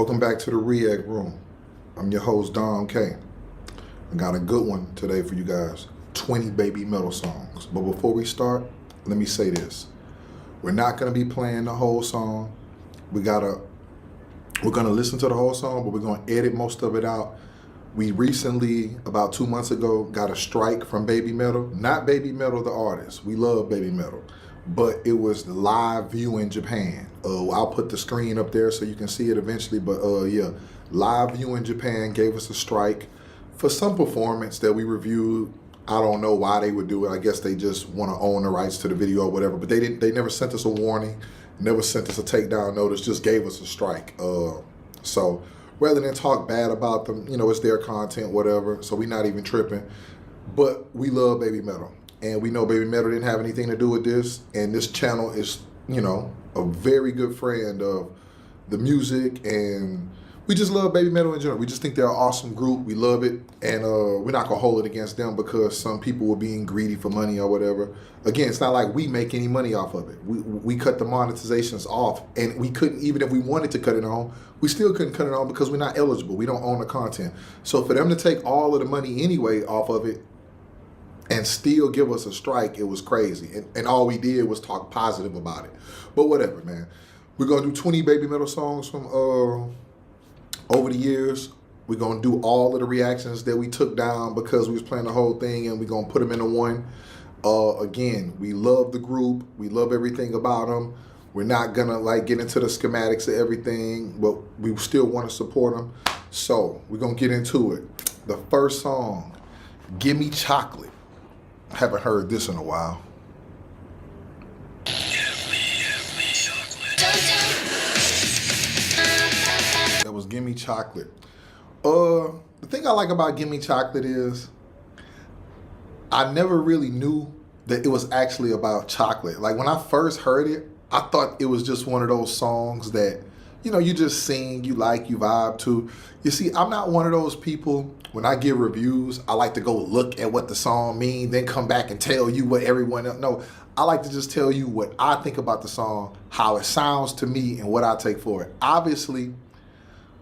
Welcome back to the React Room. I'm your host, Dom K. I got a good one today for you guys. 20 Babymetal songs. But before we start, let me say this. We're not gonna be playing the whole song. We're gonna listen to the whole song, but we're gonna edit most of it out. We recently, about 2 months ago, got a strike from Babymetal. Not Babymetal the artist. We love Babymetal. But it was live view in Japan. I'll put the screen up there so you can see it eventually. But yeah, live view in Japan gave us a strike for some performance that we reviewed. I don't know why they would do it. I guess they just want to own the rights to the video or whatever. But they never sent us a warning, never sent us a takedown notice, just gave us a strike. So rather than talk bad about them, you know, it's their content, whatever. So we're not even tripping. But we love Babymetal. And we know Babymetal didn't have anything to do with this. And this channel is, you know, a very good friend of the music. And we just love Babymetal in general. We just think they're an awesome group. We love it. And we're not going to hold it against them because some people were being greedy for money or whatever. Again, it's not like we make any money off of it. We cut the monetizations off. And we couldn't, even if we wanted to cut it on, we still couldn't cut it on because we're not eligible. We don't own the content. So for them to take all of the money anyway off of it, and still give us a strike, it was crazy. And all we did was talk positive about it. But whatever, man. We're gonna do 20 Babymetal songs from over the years. We're gonna do all of the reactions that we took down because we was playing the whole thing, and we're gonna put them into one. Again, we love the group. We love everything about them. We're not gonna like get into the schematics of everything, but we still wanna support them. So we're gonna get into it. The first song, Gimme Chocolate. Haven't heard this in a while. That was Gimme Chocolate. The thing I like about Gimme Chocolate is I never really knew that it was actually about chocolate. Like when I first heard it, I thought it was just one of those songs that, you know, you just sing, you like, you vibe to. You see, I'm not one of those people, when I give reviews, I like to go look at what the song means, then come back and tell you what everyone else. No, I like to just tell you what I think about the song, how it sounds to me, and what I take for it. Obviously,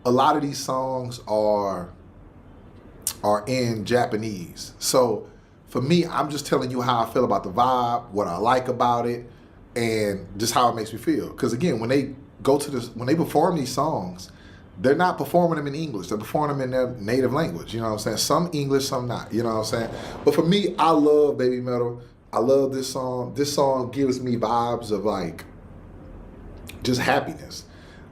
a lot of these songs are in Japanese. So for me, I'm just telling you how I feel about the vibe, what I like about it, and just how it makes me feel. Because again, when they perform these songs, they're not performing them in English. They're performing them in their native language. You know what I'm saying? Some English, some not. You know what I'm saying? But for me, I love Babymetal. I love this song. This song gives me vibes of like just happiness.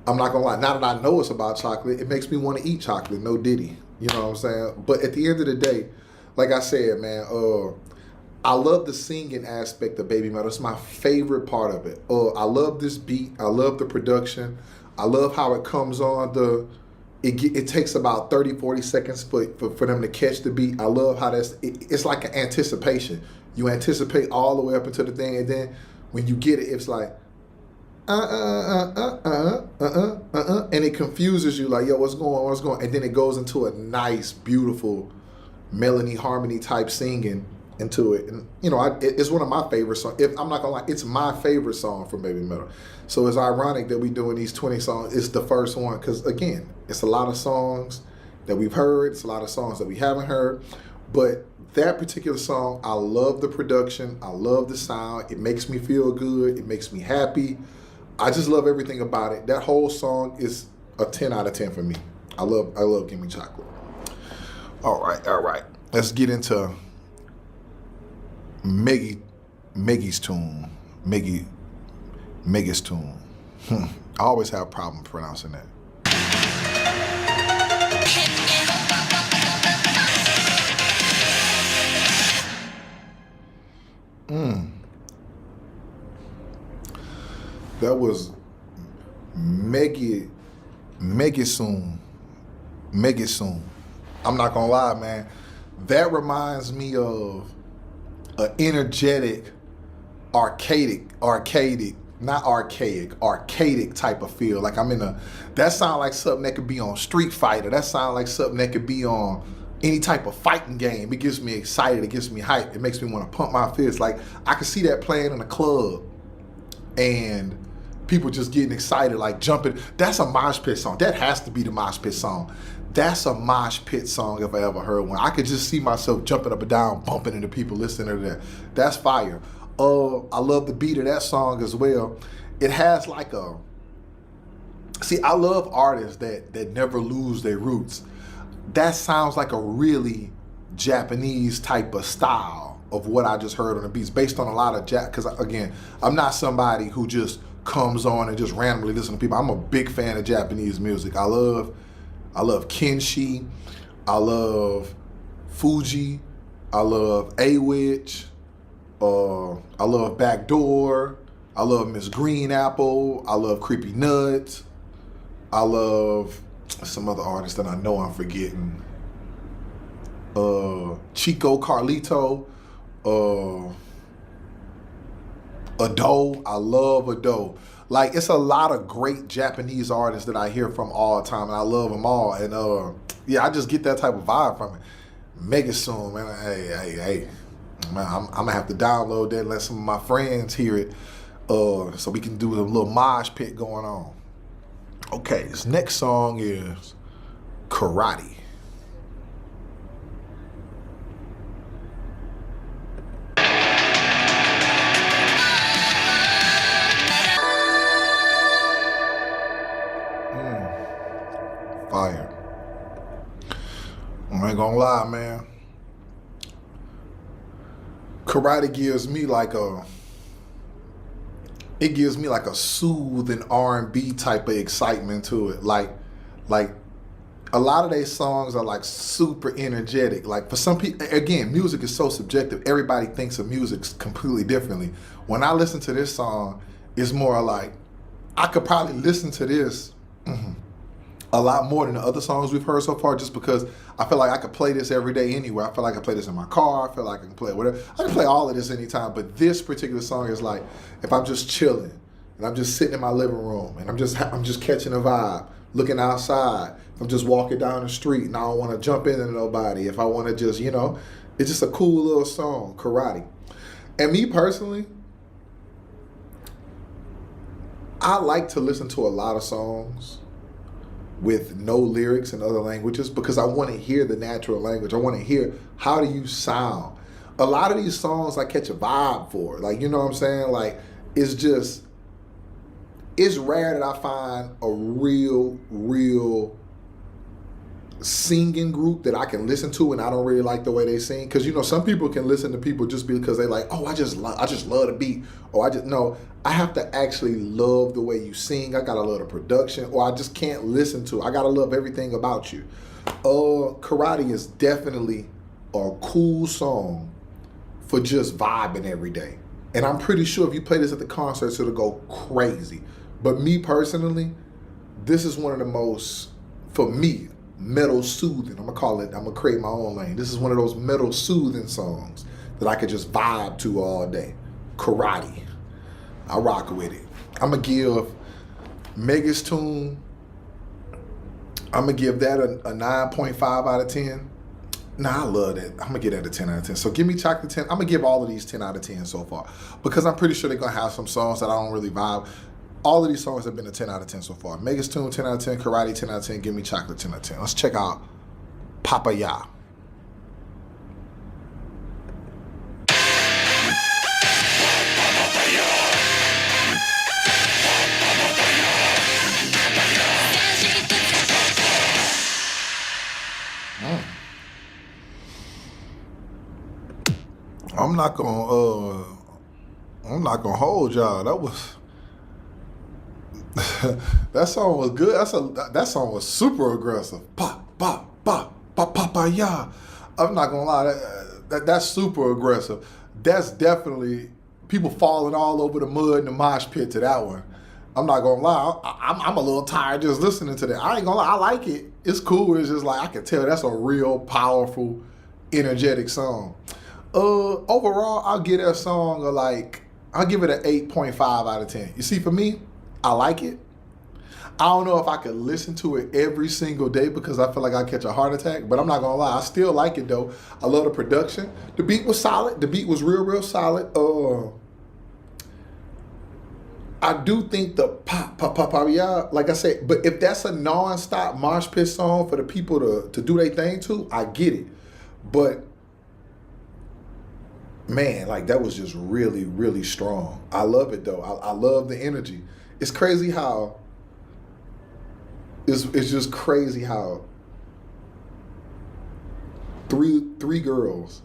I'm not gonna lie. Now that I know it's about chocolate, it makes me want to eat chocolate. No diddy. You know what I'm saying? But at the end of the day, like I said, man, I love the singing aspect of Babymetal. It's my favorite part of it. I love this beat. I love the production. I love how it comes on. It takes about 30, 40 seconds for them to catch the beat. I love how it's like an anticipation. You anticipate all the way up into the thing, and then when you get it, it's like, and it confuses you like, yo, what's going? And then it goes into a nice, beautiful melody, harmony type singing into it. And you know, it's one of my favorite songs. I'm not gonna lie, it's my favorite song from Babymetal. So it's ironic that we're doing these 20 songs. It's the first one because again, it's a lot of songs that we've heard. It's a lot of songs that we haven't heard. But that particular song, I love the production. I love the sound. It makes me feel good. It makes me happy. I just love everything about it. That whole song is a 10 out of 10 for me. I love Gimme Chocolate. All right. Let's get into Megitsune. Megitsune. I always have a problem pronouncing that. That was Megitsune. I'm not gonna lie, man. That reminds me of an energetic, archaic type of feel. Like that sounds like something that could be on Street Fighter. That sounds like something that could be on any type of fighting game. It gets me excited. It gets me hyped. It makes me want to pump my fists. Like I could see that playing in a club, and people just getting excited, like jumping. That's a mosh pit song. That has to be the mosh pit song. That's a mosh pit song if I ever heard one. I could just see myself jumping up and down, bumping into people listening to that. That's fire. I love the beat of that song as well. It has like a, see, I love artists that never lose their roots. That sounds like a really Japanese type of style of what I just heard on the beats, based on a lot of because again, I'm not somebody who just comes on and just randomly listen to people. I'm a big fan of Japanese music. I love Kenshi, I love Fuji, I love A-Witch, I love Backdoor, I love Miss Green Apple, I love Creepy Nuts, I love some other artists that I know I'm forgetting. Chico Carlito, Ado, I love Ado. Like, it's a lot of great Japanese artists that I hear from all the time, and I love them all. And yeah, I just get that type of vibe from it. Megitsune, man, hey, man, I'm gonna have to download that and let some of my friends hear it, so we can do a little mosh pit going on. Okay, this next song is Karate. Fire. I ain't gonna lie, man. Karate gives me like a, it gives me like a soothing R&B type of excitement to it. Like a lot of these songs are like super energetic. Like for some people, again, music is so subjective. Everybody thinks of music completely differently. When I listen to this song, it's more like, I could probably listen to this a lot more than the other songs we've heard so far, just because I feel like I could play this every day anywhere. I feel like I can play this in my car. I feel like I can play it whatever. I can play all of this anytime, but this particular song is like, if I'm just chilling and I'm just sitting in my living room and I'm just catching a vibe, looking outside. If I'm just walking down the street and I don't want to jump into nobody. If I want to just, you know, it's just a cool little song, Karate. And me personally, I like to listen to a lot of songs with no lyrics in other languages, because I want to hear the natural language. I want to hear, how do you sound? A lot of these songs I catch a vibe for. Like, you know what I'm saying? Like, it's just, it's rare that I find a real singing group that I can listen to and I don't really like the way they sing. Because, you know, some people can listen to people just because they like, oh, I just love the beat. Or no, I have to actually love the way you sing. I gotta love the production, or I just can't listen to it. I gotta love everything about you. Karate is definitely a cool song for just vibing every day. And I'm pretty sure if you play this at the concerts, it'll go crazy. But me personally, this is one of the most, for me, metal soothing. I'm gonna create my own lane. This is one of those metal soothing songs that I could just vibe to all day. Karate. I rock with it. I'm gonna give Megitsune, I'm gonna give that a 9.5 out of 10. Nah, I love that. I'm gonna give that a 10 out of 10. So Gimme Chocolate 10. I'm gonna give all of these 10 out of 10 so far, because I'm pretty sure they're gonna have some songs that I don't really vibe. All of these songs have been a 10 out of 10 so far. Megitsune 10 out of 10, Karate 10 out of 10, Gimme Chocolate 10 out of 10. Let's check out Papaya. I'm not gonna hold y'all. That was that song was good. That song was super aggressive. Papaya. I'm not gonna lie. That's super aggressive. That's definitely people falling all over the mud in the mosh pit to that one. I'm not gonna lie. I'm a little tired just listening to that. I ain't gonna lie. I like it. It's cool. It's just like, I can tell that's a real powerful, energetic song. Overall, I'll give that song I'll give it an 8.5 out of 10. You see, for me, I like it. I don't know if I could listen to it every single day because I feel like I catch a heart attack, but I'm not gonna lie, I still like it though. I love the production. The beat was solid. The beat was real solid. I do think the pop, pop, pop, pop, yeah, like I said, but if that's a non-stop mosh pit song for the people to do their thing to, I get it. But man, like that was just really, really strong. I love it though. I love the energy. It's crazy how, it's just crazy how three girls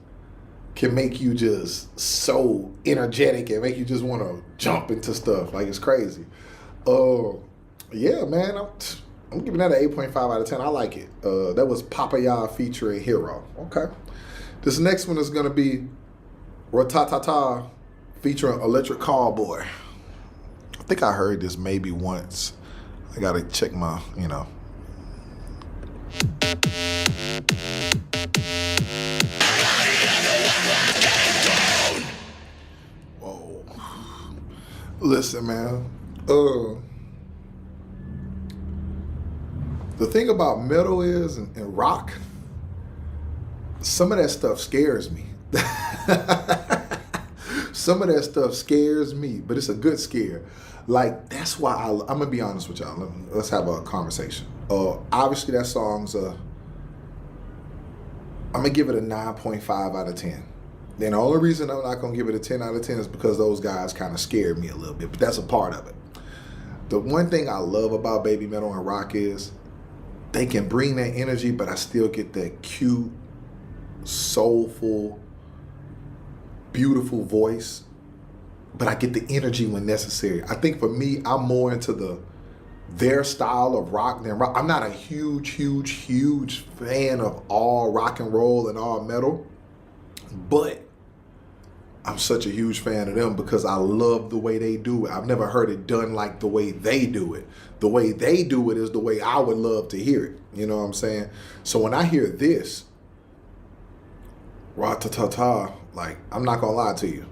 can make you just so energetic and make you just want to jump into stuff. Like, it's crazy. Yeah, man, I'm giving that an 8.5 out of 10. I like it. That was Papaya featuring Hero. Okay. This next one is going to be Ratatata featuring Electric Callboy. I think I heard this maybe once. I got to check my, you know. Whoa. Listen, man. The thing about metal is, and rock, some of that stuff scares me. Some of that stuff scares me, but it's a good scare. Like, that's why I'm gonna be honest with y'all. Let's have a conversation. Obviously that song's I'm gonna give it a 9.5 out of 10. Then the only reason I'm not gonna give it a 10 out of 10 is because those guys kind of scared me a little bit, but that's a part of it. The one thing I love about Babymetal and rock is they can bring that energy, but I still get that cute, soulful, beautiful voice, but I get the energy when necessary. I think for me, I'm more into their style of rock than rock. I'm not a huge fan of all rock and roll and all metal, but I'm such a huge fan of them because I love the way they do it. I've never heard it done like the way they do it. The way they do it is the way I would love to hear it. You know what I'm saying? So when I hear this, Ratatata, like, I'm not gonna lie to you,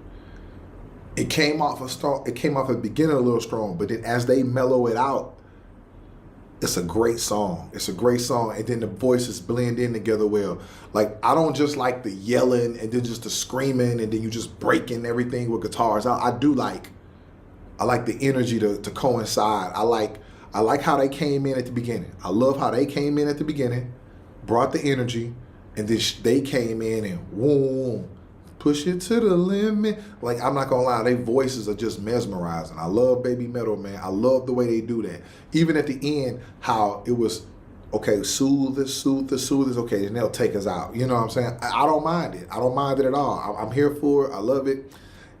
it came off strong. It came off at the beginning a little strong, but then as they mellow it out, it's a great song. It's a great song, and then the voices blend in together well. Like, I don't just like the yelling and then just the screaming and then you just breaking everything with guitars. I like the energy to coincide. I like how they came in at the beginning. I love how they came in at the beginning, brought the energy, and then they came in and whoom, push it to the limit. Like, I'm not gonna lie, their voices are just mesmerizing. I love Babymetal, man. I love the way they do that. Even at the end, how it was, okay, soothe this, okay, and they'll take us out. You know what I'm saying? I don't mind it. I don't mind it at all. I'm here for it. I love it.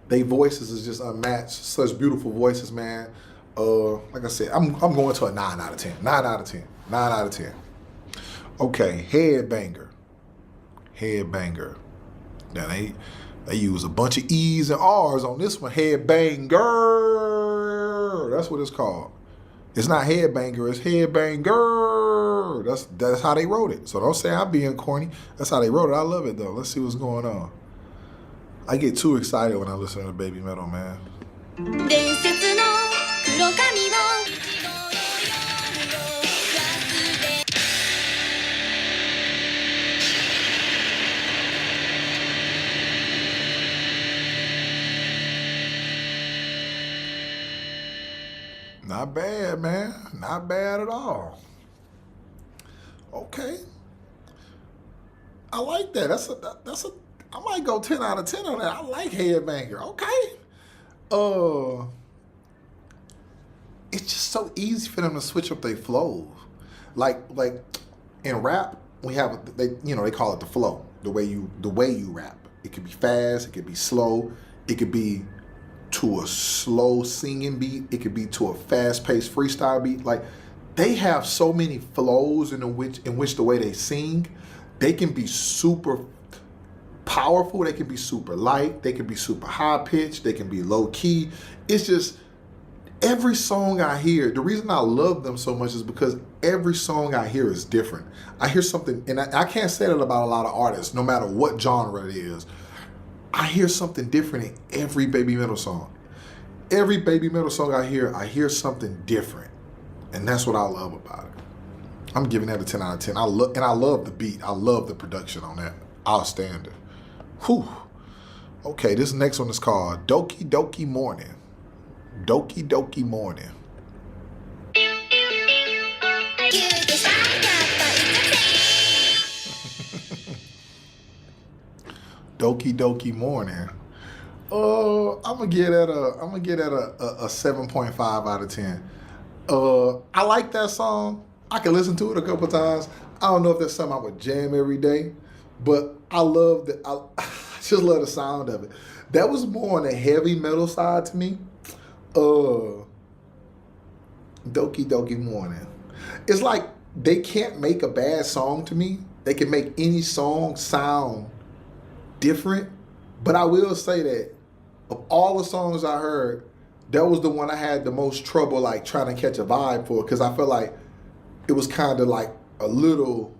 Their voices is just unmatched. Such beautiful voices, man. Like I said, I'm going to a 9 out of 10. 9 out of 10. 9 out of 10. Okay, Headbanger. Now they use a bunch of E's and R's on this one. Headbanger. That's what it's called. It's not Headbanger, it's Headbanger. That's how they wrote it. So don't say I'm being corny. That's how they wrote it. I love it though. Let's see what's going on. I get too excited when I listen to Babymetal, man. Not bad, man. Not bad at all. Okay. I like that. I might go 10 out of 10 on that. I like Headbanger. Okay. It's just so easy for them to switch up their flows. Like in rap, we have they call it the flow. The way you rap. It could be fast, it could be slow, it could be to a slow singing beat, it could be to a fast-paced freestyle beat. Like, they have so many flows in which the way they sing, they can be super powerful, they can be super light, they can be super high-pitched, they can be low-key. It's just, every song I hear, the reason I love them so much is because every song I hear is different. I hear something, and I can't say that about a lot of artists, no matter what genre it is. I hear something different in every Babymetal song. Every Babymetal song I hear something different. And that's what I love about it. I'm giving that a 10 out of 10. I love the beat. I love the production on that. Outstanding. Whew. Okay, this next one is called Doki Doki Morning. Doki Doki Morning. Doki Doki Morning. I'm gonna get at a 7.5 out of 10. I like that song. I can listen to it a couple times. I don't know if that's something I would jam every day, but I love that. I just love the sound of it. That was more on the heavy metal side to me. Doki Doki Morning. It's like they can't make a bad song to me. They can make any song sound different, but I will say that of all the songs I heard, that was the one I had the most trouble like trying to catch a vibe for, because I felt like it was kind of like a little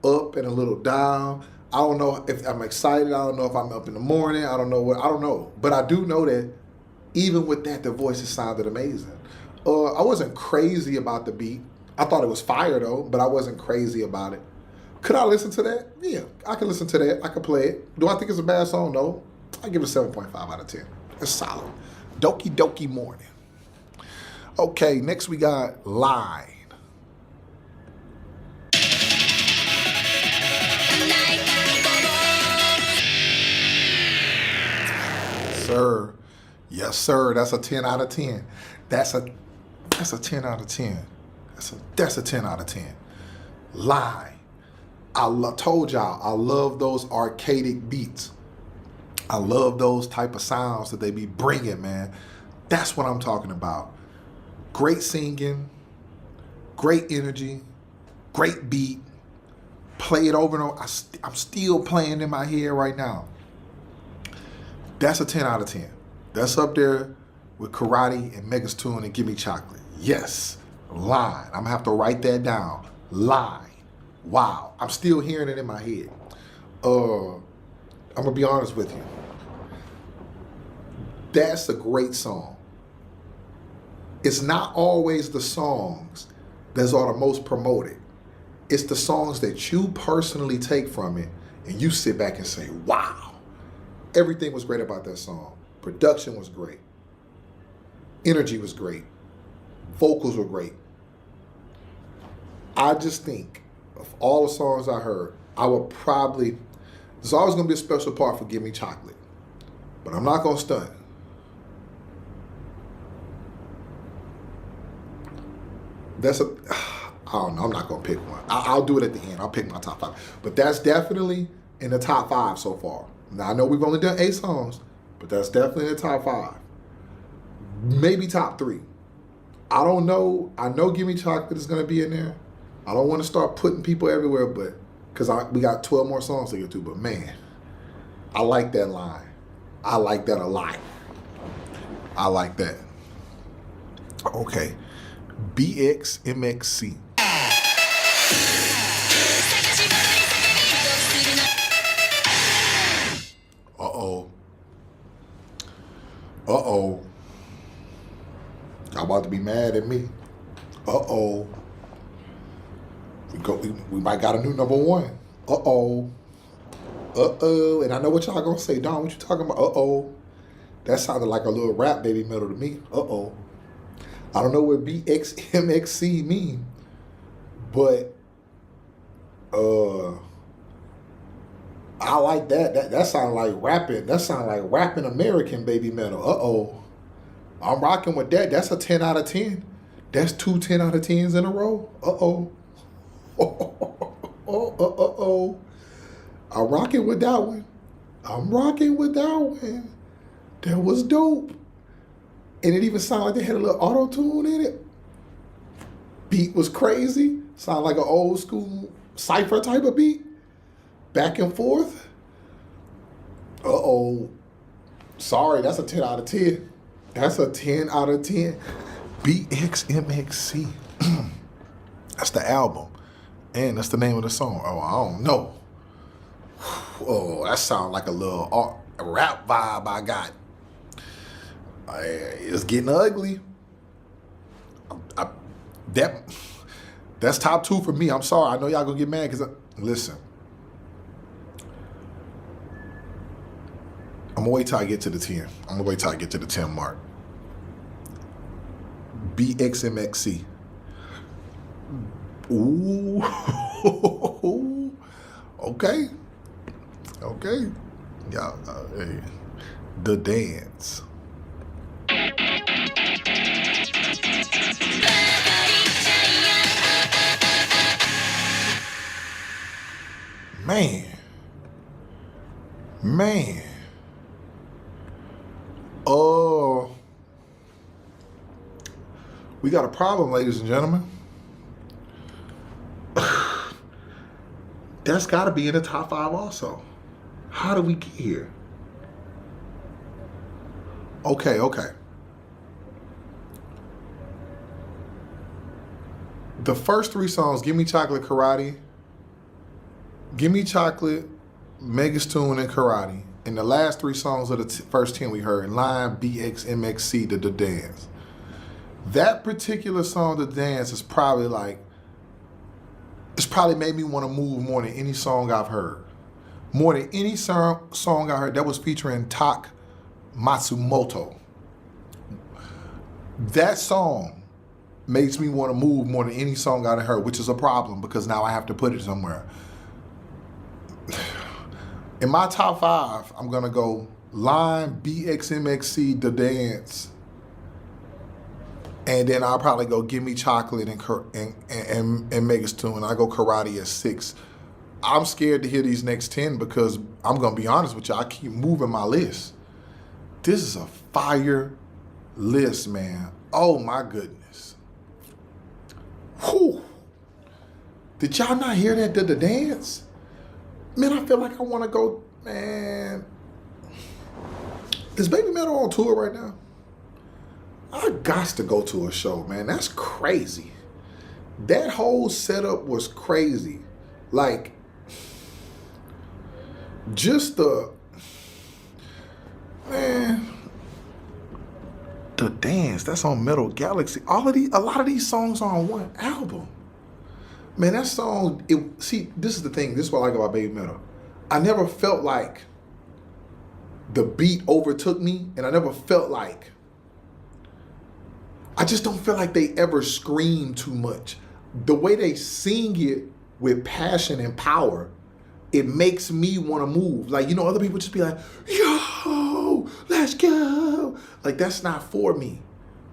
up and a little down. I don't know if I'm excited. I don't know if I'm up in the morning. I don't know. But I do know that even with that, the voices sounded amazing. I wasn't crazy about the beat. I thought it was fire though, but I wasn't crazy about it. Could I listen to that? Yeah, I can listen to that. I can play it. Do I think it's a bad song? No. I give it a 7.5 out of 10. It's solid. Doki Doki Morning. Okay, next we got Line. Sir. Yes, sir. That's a 10 out of 10. That's a 10 out of 10. That's a 10 out of 10. Line. Told y'all, I love those arcadic beats. I love those type of sounds that they be bringing, man. That's what I'm talking about. Great singing, great energy, great beat. Play it over and over. I'm still playing in my head right now. That's a 10 out of 10. That's up there with Karate and Megitsune and Gimme Chocolate. Yes, Line. I'm gonna have to write that down. Line. Wow, I'm still hearing it in my head. I'm gonna be honest with you. That's a great song. It's not always the songs that are the most promoted. It's the songs that you personally take from it and you sit back and say, wow, everything was great about that song. Production was great. Energy was great. Vocals were great. I just think of all the songs I heard, I would probably, there's always gonna be a special part for Gimme Chocolate, but I'm not gonna stunt. I don't know, I'm not gonna pick one. I'll do it at the end. I'll pick my top 5. But that's definitely in the top 5 so far. Now I know we've only done 8 songs, but that's definitely in the top 5. Maybe top 3. I don't know. I know Gimme Chocolate is gonna be in there. I don't want to start putting people everywhere, but because we got 12 more songs to get to. But man, I like that line. I like that a lot. I like that. Okay, BxMxC. Uh-oh. Uh-oh. Y'all about to be mad at me. Uh-oh. We might got a new number 1. Uh-oh. Uh-oh. And I know what y'all gonna say. Don, what you talking about? Uh-oh. That sounded like a little rap Babymetal to me. Uh-oh. I don't know what BxMxC mean, but I like that. That sounds like rapping. That sounds like rapping American Babymetal. Uh-oh. I'm rocking with that. That's a 10 out of 10. That's 2 10 out of 10s in a row. Uh-oh. Oh. I'm rocking with that one. That was dope. And it even sounded like they had a little auto-tune in it. Beat was crazy. Sounded like an old school cypher type of beat. Back and forth. Uh-oh. Sorry, that's a 10 out of 10. That's a 10 out of 10. BxMxC. That's the album. And that's the name of the song. Oh, I don't know. Oh, that sounds like a little rap vibe I got. It's getting ugly. That's top 2 for me. I'm sorry. I know y'all gonna get mad because listen. I'm gonna wait till I get to the 10. I'm gonna wait till I get to the 10 mark. BxMxC. Ooh. Okay. Okay. Yeah. Hey. The dance. Man. Man. Oh. We got a problem, ladies and gentlemen. That's got to be in the top 5 also. How do we get here? Okay. The first 3 songs, Gimme Chocolate, Karate, Gimme Chocolate, Megitsune, and Karate. And the last 3 songs of the first 10 we heard, Line, BxMxC, the dance. That particular song, the dance, is probably like, it's probably made me want to move more than any song I've heard. More than any song I heard that was featuring Tak Matsumoto. That song makes me want to move more than any song I've heard, which is a problem because now I have to put it somewhere. In my top 5, I'm going to go Line, BxMxC, the dance. And then I'll probably go Gimme Chocolate and Megitsune. I go Karate at 6. I'm scared to hear these next 10 because I'm going to be honest with you, I keep moving my list. This is a fire list, man. Oh my goodness. Whew. Did y'all not hear that, the dance? Man, I feel like I want to go, man. Is Babymetal on tour right now? I got to go to a show, man. That's crazy. That whole setup was crazy. Like, just the, man, the dance, that's on metalgalaxy. A lot of these songs are on one album. Man, that song, see, this is the thing. This is what I like about Babymetal. I never felt like the beat overtook me, and I never felt like, I just don't feel like they ever scream too much. The way they sing it with passion and power, it makes me want to move. Like, you know, other people just be like, yo, let's go. Like, that's not for me.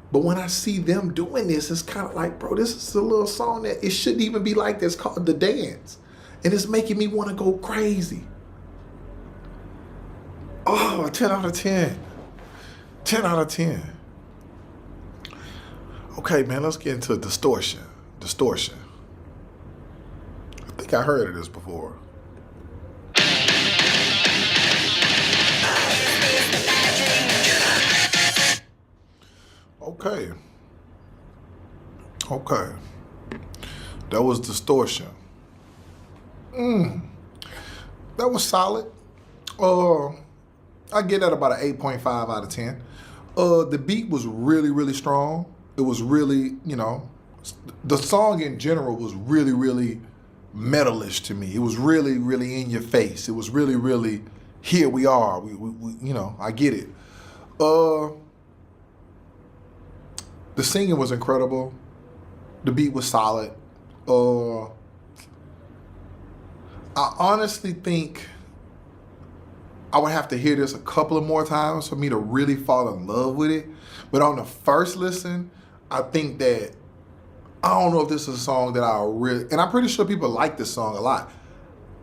But when I see them doing this, it's kind of like, bro, this is a little song that it shouldn't even be like this, called The Dance. And it's making me want to go crazy. Oh, 10 out of 10. 10 out of 10. Okay, man, let's get into Distortion. Distortion. I think I heard of this before. Okay. Okay. That was Distortion. That was solid. I get that about an 8.5 out of 10. The beat was really, really strong. It was really, you know, the song in general was really, really metalish to me. It was really, really in your face. It was really, really, here we are. We you know, I get it. The singing was incredible. The beat was solid. I honestly think I would have to hear this a couple of more times for me to really fall in love with it. But on the first listen, I think that, I don't know if this is a song that I really, and I'm pretty sure people like this song a lot.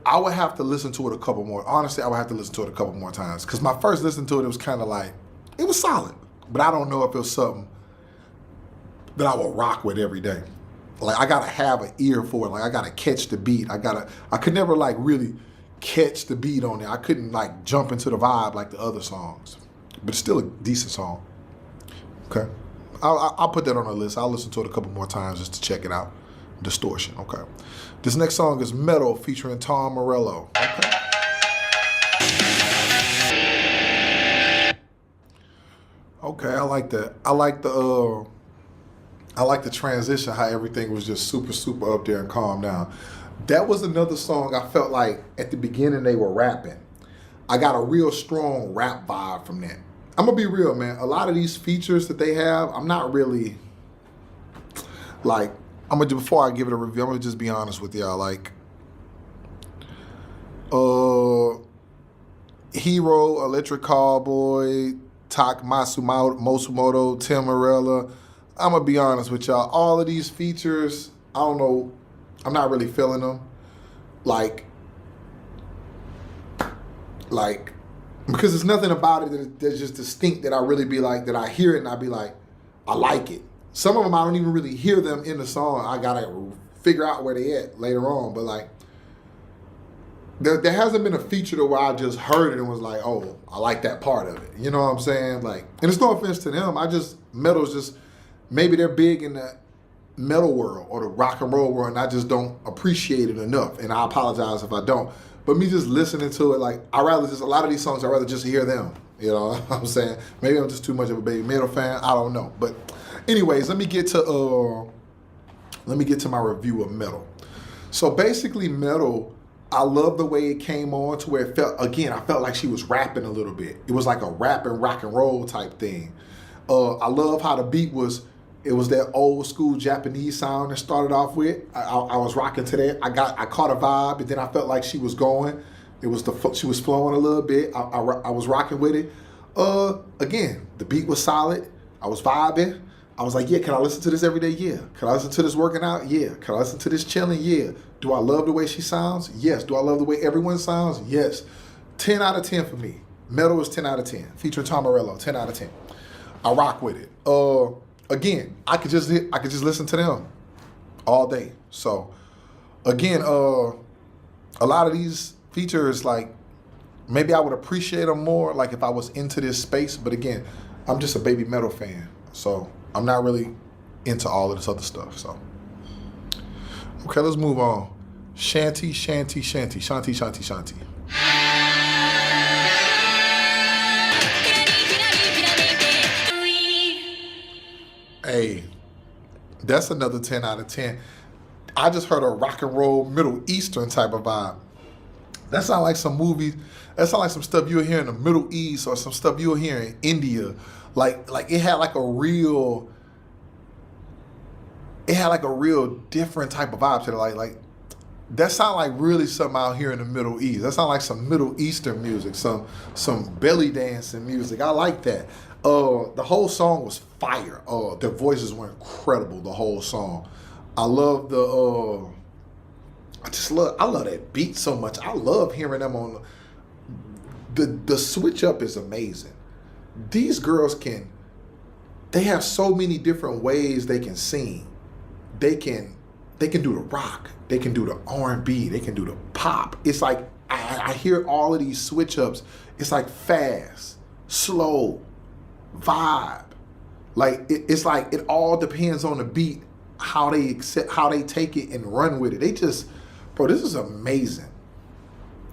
I would have to listen to it a couple more. Honestly, I would have to listen to it a couple more times. Because my first listen to it, it was kind of like, it was solid. But I don't know if it was something that I would rock with every day. Like, I gotta have an ear for it. Like, I gotta catch the beat. I could never like really catch the beat on it. I couldn't like jump into the vibe like the other songs. But it's still a decent song. Okay. I'll put that on the list. I'll listen to it a couple more times just to check it out. Distortion, okay. This next song is Metal featuring Tom Morello. Okay. Okay, I like that. I like the transition, how everything was just super, super up there and calm down. That was another song I felt like at the beginning they were rapping. I got a real strong rap vibe from that. I'm gonna be real, man. A lot of these features that they have, I'm not really Like, I'm gonna before I give it a review, I'm gonna just be honest with y'all. Like, Hero, Electric Cowboy, Tak Matsumoto, Tim Morella. I'm gonna be honest with y'all. All of these features, I don't know. I'm not really feeling them. Like, because there's nothing about it that's just distinct that I really be like, that I hear it and I be like, I like it. Some of them I don't even really hear them in the song. I gotta figure out where they at later on. But like, there hasn't been a feature to where I just heard it and was like, oh, I like that part of it. You know what I'm saying? Like, and it's no offense to them. Metal's just, maybe they're big in the metal world or the rock and roll world and I just don't appreciate it enough. And I apologize if I don't. But me just listening to it, like, a lot of these songs, I'd rather just hear them. You know what I'm saying? Maybe I'm just too much of a Babymetal fan. I don't know. But anyways, let me get to my review of Metal. So basically, Metal, I love the way it came on to where it felt, again, I felt like she was rapping a little bit. It was like a rap and rock and roll type thing. I love how the beat was, it was that old school Japanese sound that started off with. I was rocking to that. I caught a vibe, and then I felt like she was going. She was flowing a little bit. I was rocking with it. Again, the beat was solid. I was vibing. I was like, yeah, can I listen to this every day? Yeah. Can I listen to this working out? Yeah. Can I listen to this chilling? Yeah. Do I love the way she sounds? Yes. Do I love the way everyone sounds? Yes. 10 out of 10 for me. Metal is 10 out of 10. Featuring Tom Morello, 10 out of 10. I rock with it. Again, I could just listen to them all day. So, again, a lot of these features, like, maybe I would appreciate them more, like, if I was into this space. But again, I'm just a Babymetal fan, so I'm not really into all of this other stuff. So, okay, let's move on. Shanti Shanti Shanti Shanti Shanti Shanti. Hey, that's another 10 out of 10. I just heard a rock and roll Middle Eastern type of vibe. That sounds like some movies. That sounds like some stuff you'll hear in the Middle East or some stuff you'll hear in India. Like it had like a real different type of vibe to it. Like that sound like really something out here in the Middle East. That sound like some Middle Eastern music, some belly dancing music. I like that. The whole song was fire. Their voices were incredible, the whole song. I love I love that beat so much. I love hearing them on the switch up is amazing. These girls they have so many different ways they can sing. They can do the rock, they can do the R&B, they can do the pop. It's like I hear all of these switch ups. It's like fast, slow, vibe. Like it's like it all depends on the beat, how they take it and run with it. They just, bro, this is amazing.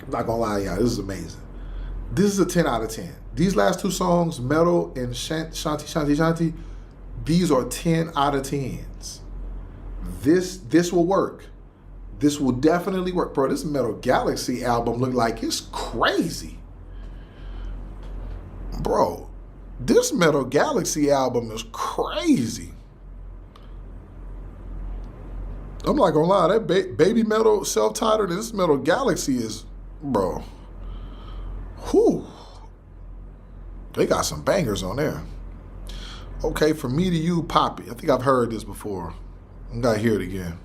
I'm not gonna lie, y'all, this is amazing. This is a 10 out of 10. These last two songs, Metal and Shanti Shanti Shanti, these are 10 out of 10s. This will work. This will definitely work. Bro, this Metalgalaxy album look like it's crazy. Bro, this Metalgalaxy album is crazy. I'm not gonna lie, that Babymetal self-titled, this Metalgalaxy is, bro, whew. They got some bangers on there. Okay, From Me to You, Poppy. I think I've heard this before. I gotta hear it again.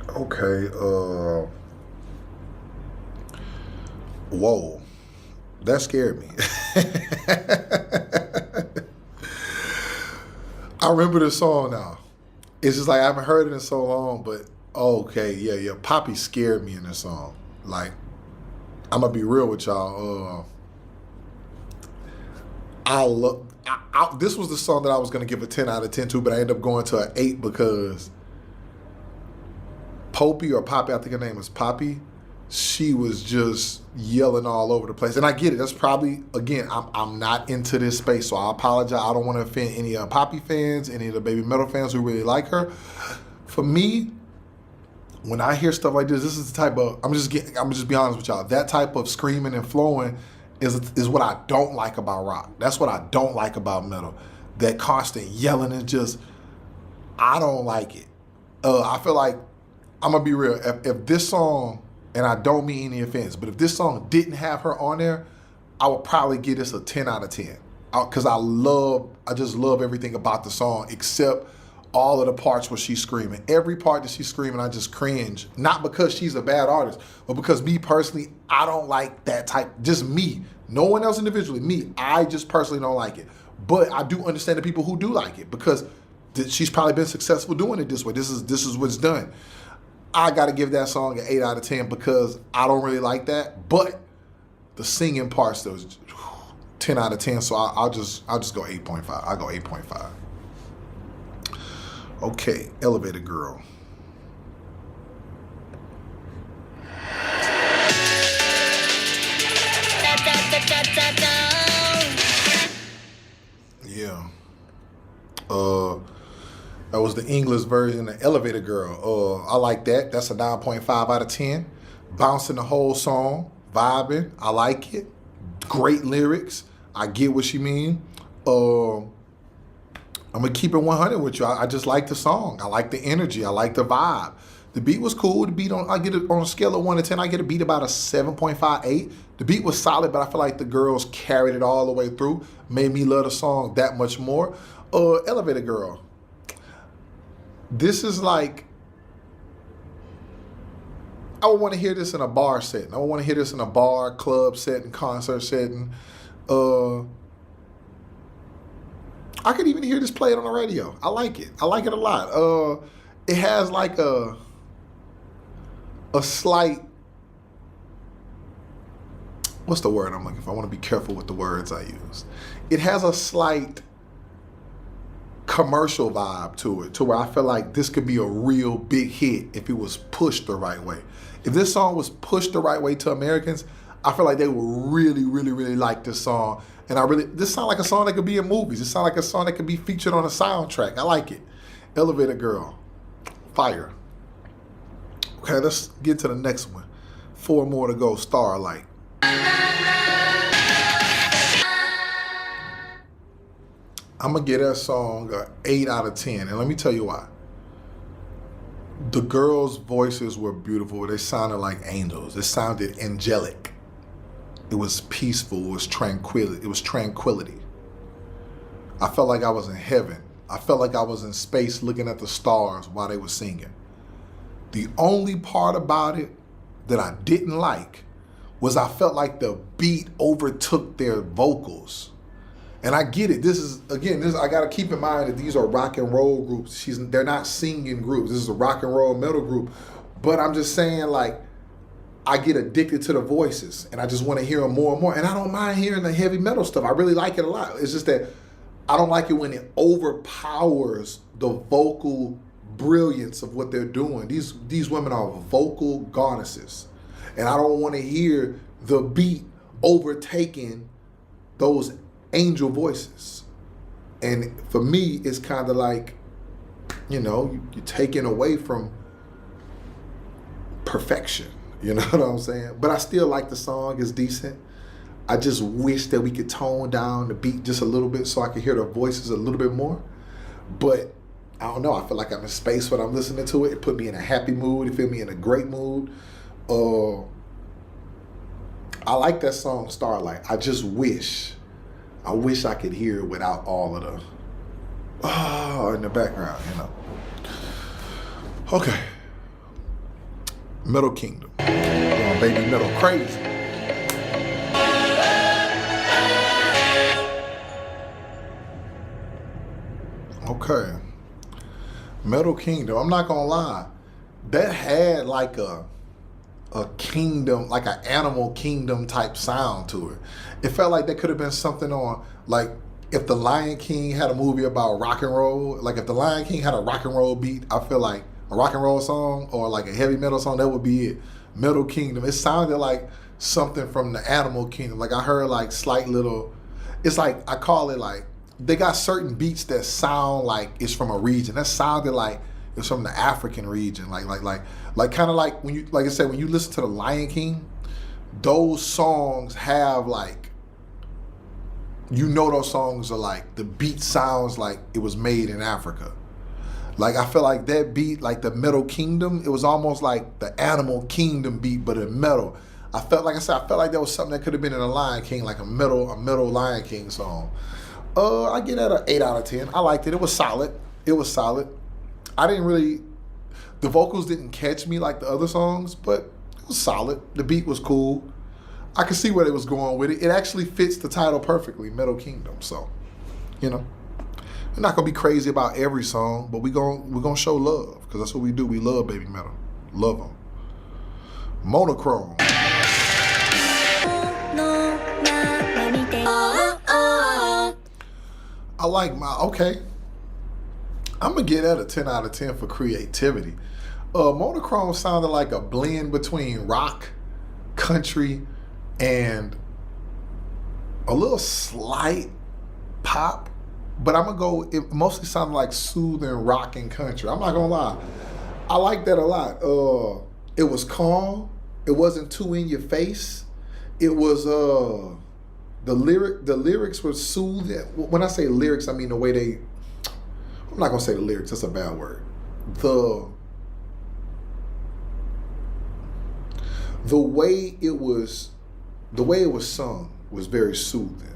Okay, whoa, that scared me. I remember this song now. It's just like I haven't heard it in so long, but okay, yeah. Poppy scared me in this song. Like, I'm gonna be real with y'all. This was the song that I was gonna give a 10 out of 10 to, but I ended up going to an 8 because Poppy, I think her name is Poppy, she was just yelling all over the place. And I get it. That's probably, again, I'm not into this space, so I apologize. I don't want to offend any Poppy fans, any of the Babymetal fans who really like her. For me, when I hear stuff like this is the type of, I'm just be honest with y'all. That type of screaming and flowing is what I don't like about rock. That's what I don't like about metal. That constant yelling is just, I don't like it. I feel like, I'm gonna be real. If this song, and I don't mean any offense, but if this song didn't have her on there, I would probably give this a 10 out of 10. Because I just love everything about the song except all of the parts where she's screaming. Every part that she's screaming, I just cringe. Not because she's a bad artist, but because me personally, I don't like that type, just me. No one else individually, me. I just personally don't like it. But I do understand the people who do like it because she's probably been successful doing it this way. This is what's done. I gotta give that song an 8 out of 10 because I don't really like that. But the singing parts, those 10 out of 10. So I'll just go 8.5. I'll go 8.5. Okay, Elevator Girl. Yeah. That was the English version of Elevator Girl. I like that. That's a 9.5 out of 10. Bouncing the whole song, vibing. I like it. Great lyrics. I get what she mean. I'm gonna keep it 100 with you. I just like the song. I like the energy. I like the vibe. The beat was cool. The beat I get it on a scale of 1 to 10. I get a beat about a 7.58. The beat was solid, but I feel like the girls carried it all the way through. Made me love the song that much more. Elevator Girl. This is like, I would want to hear this in a bar setting. I would want to hear this in a bar, club setting, concert setting. I could even hear this played on the radio. I like it. I like it a lot. It has like a slight, what's the word I'm looking for? I want to be careful with the words I use. It has a slight commercial vibe to it, to where I feel like this could be a real big hit if it was pushed the right way. If this song was pushed the right way to Americans, I feel like they would really, really, really like this song. And this sounds like a song that could be in movies. It sounds like a song that could be featured on a soundtrack. I like it. Elevator Girl. Fire. Okay, let's get to the next one. 4 more to go. Starlight. I'm going to give that song an 8 out of 10. And let me tell you why. The girls' voices were beautiful. They sounded like angels. It sounded angelic. It was peaceful. It was tranquility. I felt like I was in heaven. I felt like I was in space looking at the stars while they were singing. The only part about it that I didn't like was I felt like the beat overtook their vocals. And I get it. I got to keep in mind that these are rock and roll groups. They're not singing groups. This is a rock and roll metal group. But I'm just saying, like, I get addicted to the voices and I just want to hear them more and more. And I don't mind hearing the heavy metal stuff. I really like it a lot. It's just that I don't like it when it overpowers the vocal brilliance of what they're doing. These women are vocal goddesses. And I don't want to hear the beat overtaking those angel voices. And for me, it's kind of like, you're taking away from perfection. You know what I'm saying? But I still like the song. It's decent. I just wish that we could tone down the beat just a little bit so I could hear the voices a little bit more. But I don't know. I feel like I'm in space when I'm listening to it. It put me in a happy mood. It put me in a great mood. I like that song, Starlight. I wish I could hear it without all of the in the background, Okay. Metal Kingdom. Going Babymetal crazy. Okay. Metal Kingdom. I'm not gonna lie. That had like a kingdom, like an animal kingdom type sound to it. It felt like that could have been something on, like, if the Lion King had a movie about rock and roll, like if the Lion King had a rock and roll beat, I feel like a rock and roll song or like a heavy metal song, that would be it. Metal Kingdom. It sounded like something from the animal kingdom. Like I heard like slight little, it's like, I call it like, they got certain beats that sound like it's from a region. That sounded like It's from the African region, like kind of like when you, like I said, when you listen to the Lion King, those songs have like, you know, those songs are like, the beat sounds like it was made in Africa. Like I feel like that beat, like the Metal Kingdom, it was almost like the Animal Kingdom beat, but in metal. I felt like that was something that could have been in a Lion King, like a metal Lion King song. I get that an 8 out of 10. I liked it. It was solid. It was solid. I didn't really, the vocals didn't catch me like the other songs, but it was solid. The beat was cool. I could see where they was going with it. It actually fits the title perfectly, Metal Kingdom. So, you know, we're not gonna be crazy about every song, but we're gonna show love, because that's what we do. We love Baby Metal. Love them. Monochrome. I like okay. I'm gonna get that a 10 out of 10 for creativity. Monochrome sounded like a blend between rock, country, and a little slight pop. But I'm gonna go, it mostly sounded like soothing rock and country. I'm not gonna lie. I like that a lot. It was calm. It wasn't too in your face. It was the lyrics were soothing. When I say lyrics, I mean the way they, I'm not gonna say the lyrics, that's a bad word. The way it was sung was very soothing.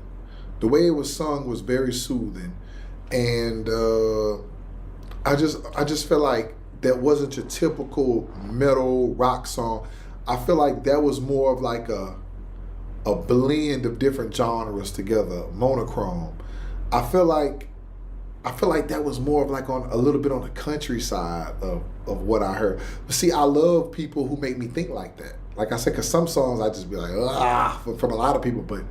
The way it was sung was very soothing. And I just feel like that wasn't your typical metal rock song. I feel like that was more of like a blend of different genres together, monochrome. I feel like that was more of like on a little bit on the country side of what I heard. But see, I love people who make me think like that. Like I said, because some songs I just be like, from a lot of people, but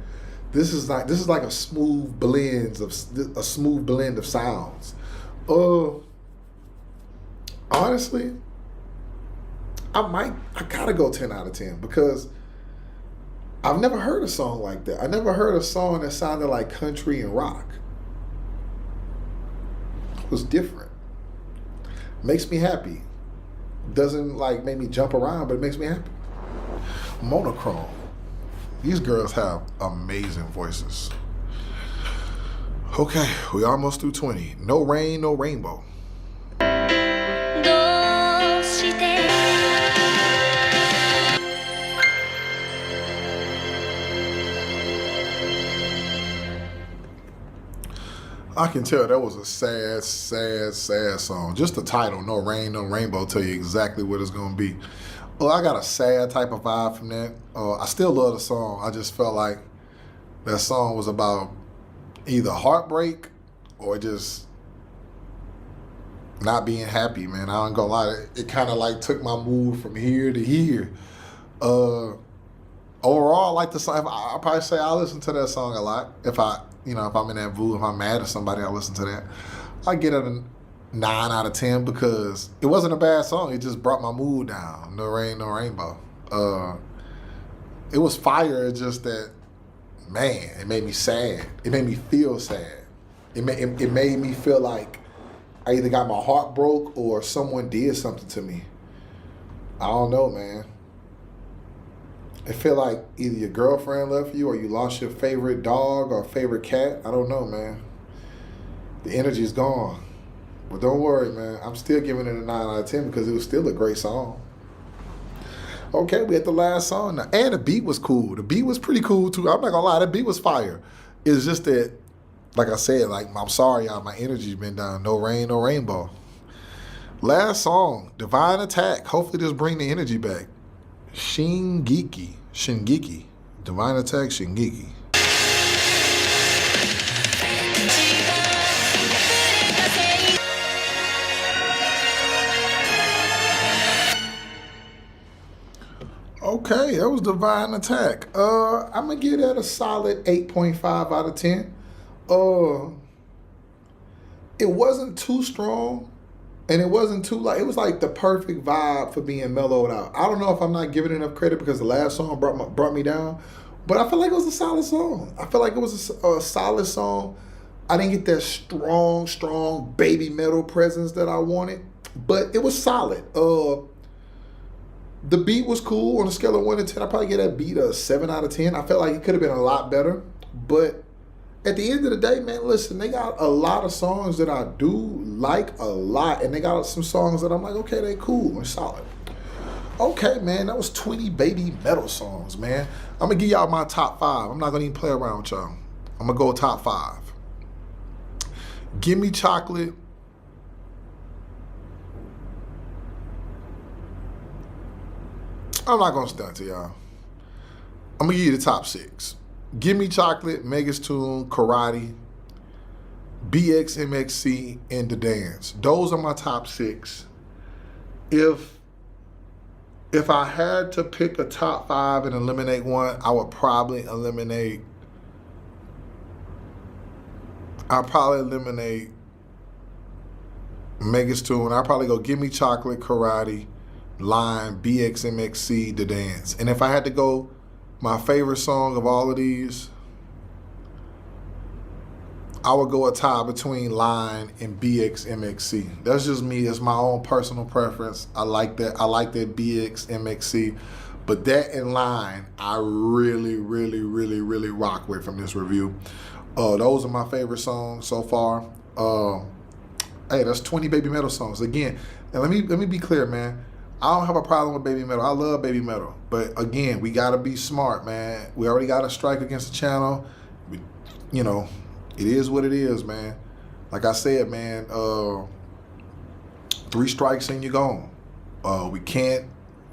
this is like a smooth blend of sounds. Honestly, I gotta go 10 out of 10 because I've never heard a song like that. I never heard a song that sounded like country and rock. It was different. Makes me happy. Doesn't like make me jump around, but it makes me happy. Monochrome. These girls have amazing voices. Okay, we almost through 20. No rain, no rainbow. I can tell that was a sad song. Just the title, No Rain, No Rainbow, tell you exactly what it's gonna be. Well, I got a sad type of vibe from that. I still love the song. I just felt like that song was about either heartbreak or just not being happy, man. I ain't gonna lie. It kind of like took my mood from here to here. Overall, I like the song. I'll probably say I listen to that song a lot. If I'm in that mood, if I'm mad at somebody, I listen to that. I get it a 9 out of 10 because it wasn't a bad song. It just brought my mood down. No rain, no rainbow. It was fire. It's just that, man, it made me sad. It made me feel sad. It made me feel like I either got my heart broke or someone did something to me. I don't know, man. It feel like either your girlfriend left you or you lost your favorite dog or favorite cat. I don't know, man. The energy's gone. But don't worry, man. I'm still giving it a 9 out of 10 because it was still a great song. Okay, we at the last song now. And the beat was cool. The beat was pretty cool, too. I'm not going to lie. That beat was fire. It's just that, like I said, like, I'm sorry, y'all. My energy's been down. No rain, no rainbow. Last song, Divine Attack. Hopefully this bring the energy back. Shingeki. Divine Attack, Shingeki. Okay, that was Divine Attack. I'm gonna give that a solid 8.5 out of 10. It wasn't too strong. And it wasn't too it was like the perfect vibe for being mellowed out. I don't know if I'm not giving enough credit because the last song brought me down, but I feel like it was a solid song. I feel like it was a solid song. I didn't get that strong baby metal presence that I wanted. but it was solid. The beat was cool. On a scale of 1 to 10, I probably give that beat a 7 out of 10. I felt like it could have been a lot better, but at the end of the day, man, listen, they got a lot of songs that I do like a lot, and they got some songs that I'm like, okay, they cool and solid. Okay, man, that was 20 baby metal songs, man. I'm gonna give y'all my top 5. I'm not gonna even play around with y'all. I'm gonna go top 5. Gimme Chocolate. I'm not gonna stunt to y'all. I'm gonna give you the top 6. Gimme Chocolate, Megitsune, Karate, BxMxC, and The Dance. Those are my top 6. If I had to pick a top 5 and eliminate one, I would probably eliminate. I'll probably eliminate Megitsune. I'll probably go Gimme Chocolate, Karate, Line, BxMxC, The Dance. And if I had to go, my favorite song of all of these, I would go a tie between Line and BxMxC. That's just me. It's my own personal preference. I like that. I like that BxMxC. But that and Line, I really, really, really, really rock with from this review. Those are my favorite songs so far. Hey, that's 20 baby metal songs. Again, and let me be clear, man. I don't have a problem with baby metal. I love baby metal. But again, we gotta be smart, man. We already got a strike against the channel. You know, it is what it is, man. Like I said, man, 3 strikes and you're gone. We can't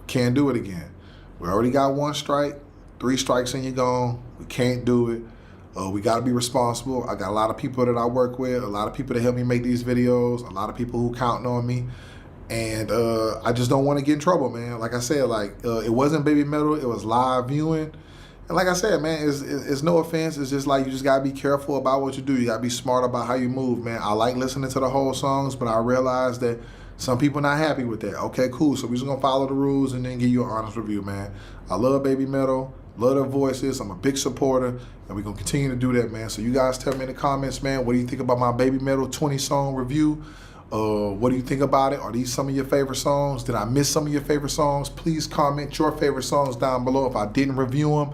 do it again. We already got 1 strike, 3 strikes and you're gone. We can't do it. We got to be responsible. I got a lot of people that I work with, a lot of people that help me make these videos, a lot of people who counting on me. And I just don't want to get in trouble, man. Like I said, like it wasn't baby metal, it was live viewing. And like I said, man, it's no offense. It's just like you just got to be careful about what you do. You got to be smart about how you move, man. I like listening to the whole songs, but I realize that some people not happy with that. Okay, cool. So we're just going to follow the rules and then give you an honest review, man. I love baby metal. Love their voices. I'm a big supporter, and we're going to continue to do that, man. So you guys tell me in the comments, man, what do you think about my baby metal 20-song review? What do you think about it? Are these some of your favorite songs? Did I miss some of your favorite songs? Please comment your favorite songs down below if I didn't review them.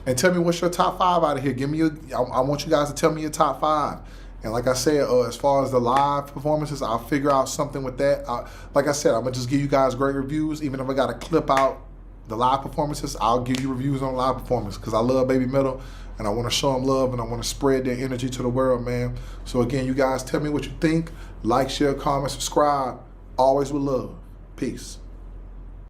And tell me what's your top 5 out of here. Give me I want you guys to tell me your top 5. And like I said, as far as the live performances, I'll figure out something with that. Like I said, I'm going to just give you guys great reviews. Even if I got to clip out the live performances, I'll give you reviews on live performance because I love baby metal and I want to show them love and I want to spread their energy to the world, man. So again, you guys tell me what you think. Like, share, comment, subscribe. Always with love. Peace.